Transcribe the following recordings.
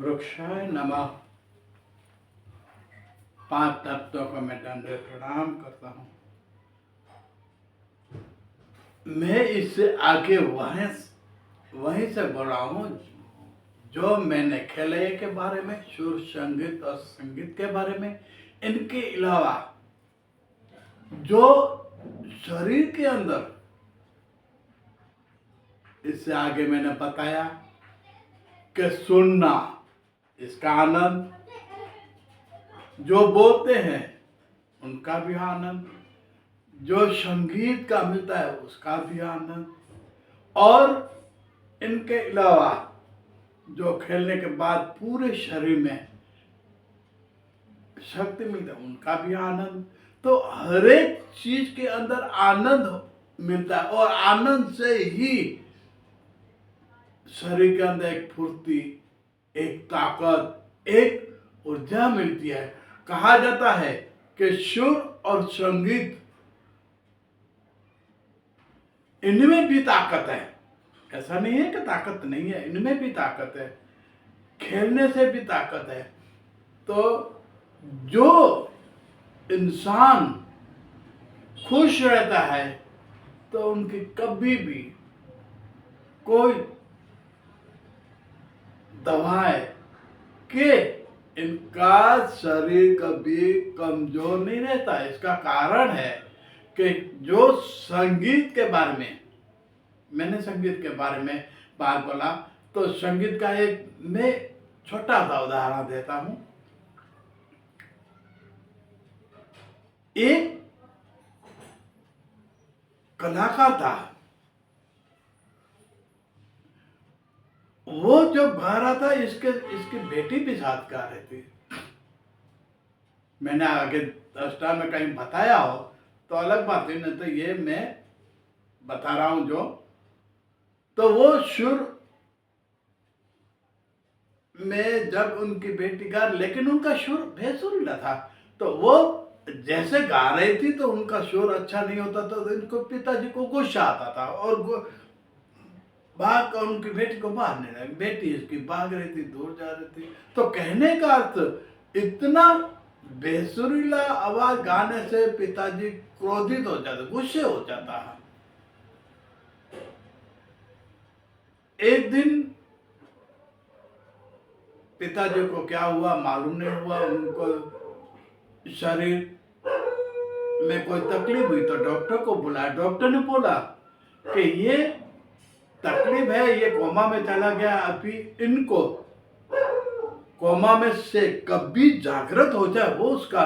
वृक्षाय नमः। 5 तत्वों को मैं दंडवत प्रणाम करता हूँ। मैं इससे आगे वहीं से बोल रहा हूँ जो मैंने खेलैया के बारे में, सुर संगीत और संगीत के बारे में, इनके अलावा जो शरीर के अंदर, इससे आगे मैंने बताया कि सुनना, इसका आनंद, जो बोलते हैं उनका भी आनंद, जो संगीत का मिलता है उसका भी आनंद, और इनके अलावा जो खेलने के बाद पूरे शरीर में शक्ति मिलती है उनका भी आनंद। तो हर एक चीज के अंदर आनंद मिलता है और आनंद से ही शरीर के अंदर एक फुर्ती, एक ताकत, एक ऊर्जा मिलती है। कहा जाता है कि सुर और संगीत, इनमें भी ताकत है। ऐसा नहीं है कि ताकत नहीं है, इनमें भी ताकत है, खेलने से भी ताकत है। तो जो इंसान खुश रहता है तो उनकी कभी भी कोई दवाएं कि इनका शरीर कभी कमजोर नहीं रहता। इसका कारण है कि जो संगीत के बारे में, मैंने संगीत के बारे में बात बोला, तो संगीत का एक मैं छोटा सा उदाहरण देता हूं। एक कलाकार था, वो जब गा रहा था, इसकी बेटी भी साथ गा रही थी। मैंने आगे दस्ता में कहीं बताया हो तो अलग बात है, नहीं तो ये मैं बता रहा हूं जो। तो वो सुर में जब उनकी बेटी गा, लेकिन उनका सुर बेसुरीला था, तो वो जैसे गा रही थी तो उनका सुर अच्छा नहीं होता था, तो इनको पिताजी को गुस्सा आता था और भाग कर उनकी बेटी को मारने लगे। बेटी इसकी भाग रही थी, दूर जा रही थी। तो कहने का अर्थ, इतना बेसुरीला आवाज गाने से पिताजी क्रोधित हो जाते, गुस्से हो जाता है। एक दिन पिताजी को क्या हुआ मालूम नहीं हुआ, उनको शरीर में कोई तकलीफ हुई तो डॉक्टर को बुलाया। डॉक्टर ने बोला कि ये तकलीफ है, ये कोमा में चला गया, अभी इनको कोमा में से कभी जागृत हो जाए वो उसका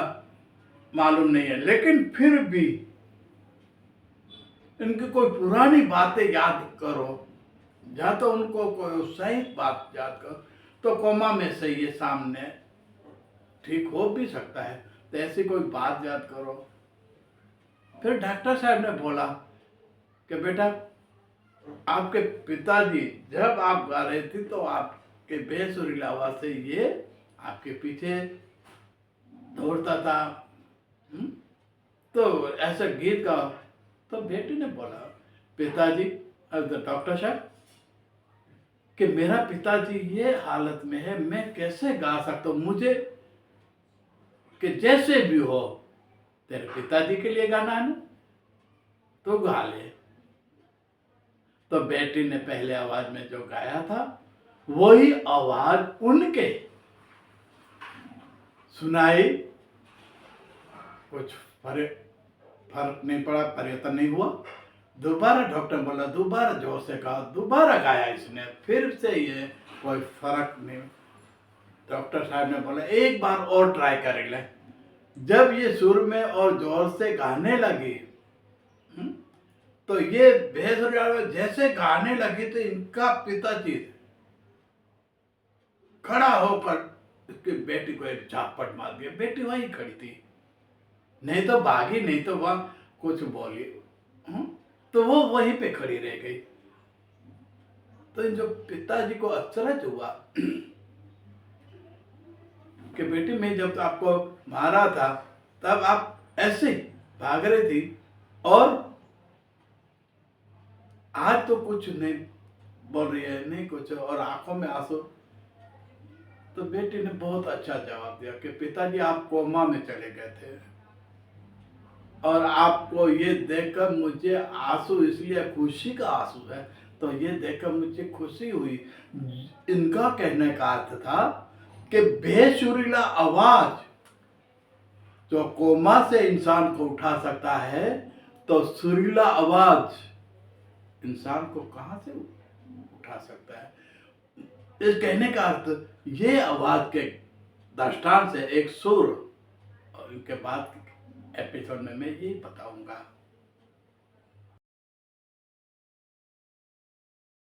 मालूम नहीं है। लेकिन फिर भी इनकी कोई पुरानी बातें याद करो, या तो उनको कोई सही बात याद करो, तो कोमा में से ये सामने ठीक हो भी सकता है। तो ऐसी कोई बात याद करो। फिर डॉक्टर साहब ने बोला कि बेटा, आपके पिताजी जब आप गा रहे थे तो आपके बेसुरीला आवाज से ये आपके पीछे दौड़ता था, तो ऐसा गीत गाओ। तो बेटी ने बोला, पिताजी, डॉक्टर साहब, कि मेरा पिताजी ये हालत में है, मैं कैसे गा सकता हूँ? मुझे कि जैसे भी हो तेरे पिताजी के लिए गाना है ना, तो गा ले। तो बेटी ने पहले आवाज में जो गाया था वही आवाज उनके सुनाई। कुछ फर्क नहीं पड़ा, परिवर्तन नहीं हुआ। दोबारा डॉक्टर बोला, दोबारा जोर से गाओ। दोबारा गाया इसने, फिर से ये कोई फर्क नहीं। डॉक्टर साहब ने बोला, एक बार और ट्राई कर ले। जब ये सुर में और जोर से गाने लगी, तो ये बेसुरी जैसे गाने लगी, तो इनका पिताजी खड़ा होकर इसकी बेटी को एक झापट मार दिया। बेटी वहीं खड़ी थी, नहीं तो भागी, नहीं तो वह कुछ बोली, तो वो वहीं पे खड़ी रह गई। तो इन जो पिताजी को अचरज हुआ कि बेटी, मैं जब आपको मारा था तब आप ऐसे भाग रही थी, और आज तो कुछ नहीं बोल रही है, नहीं कुछ, और आंखों में आंसू। तो बेटी ने बहुत अच्छा जवाब दिया कि पिताजी आप कोमा में चले गए थे और आपको ये देखकर मुझे आंसू, इसलिए खुशी का आंसू है, तो ये देखकर मुझे खुशी हुई। इनका कहने का अर्थ था कि बेसुरीला आवाज जो कोमा से इंसान को उठा सकता है, तो सुरीला आवाज इंसान को कहां से उठा सकता है। इस कहने का अर्थ ये आवाज के दृष्टांत से एक सुर, और इनके बाद एपिसोड में मैं यही बताऊंगा।